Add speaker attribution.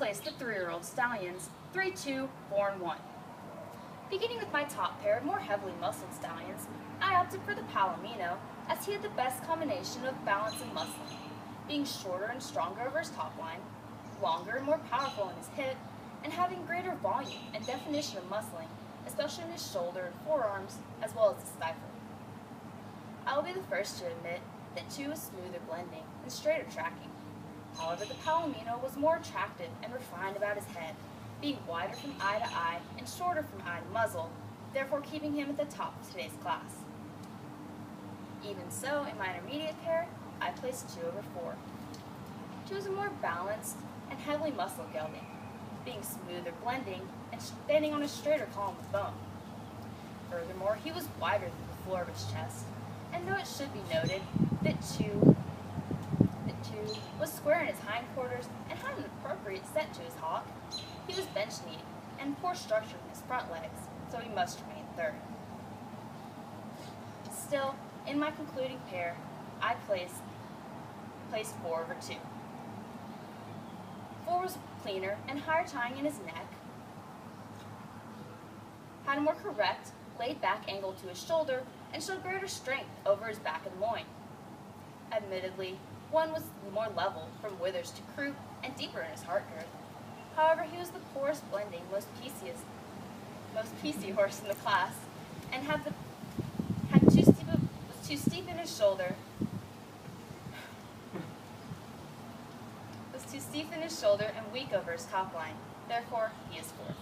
Speaker 1: placed the 3-year-old stallions 3, 2, 4, and 1. Beginning with my top pair of more heavily muscled stallions, I opted for the Palomino as he had the best combination of balance and muscling, being shorter and stronger over his top line, longer and more powerful in his hip, and having greater volume and definition of muscling, especially in his shoulder and forearms, as well as the stifle. I will be the first to admit that 2 was smoother blending and straighter tracking. However, the Palomino was more attractive and refined about his head, being wider from eye to eye and shorter from eye to muzzle, therefore keeping him at the top of today's class. Even so, in my intermediate pair, I placed 2 over 4. 2 is a more balanced and heavily muscle gelding, being smoother blending and standing on a straighter column of bone. Furthermore, he was wider than the floor of his chest, and though it should be noted that 2 was square in his hindquarters and had an appropriate set to his hock, he was bench-kneed and poor structure in his front legs, so he must remain third. Still, in my concluding pair, I placed 4 over 2. 4 was cleaner and higher tying in his neck, had a more correct, laid-back angle to his shoulder, and showed greater strength over his back and loin. Admittedly, 1 was more level from withers to croup and deeper in his heart girth. However, he was the poorest blending, most PC horse in the class, and was too steep in his shoulder. Was too steep in his shoulder and weak over his top line. Therefore, he is 4th.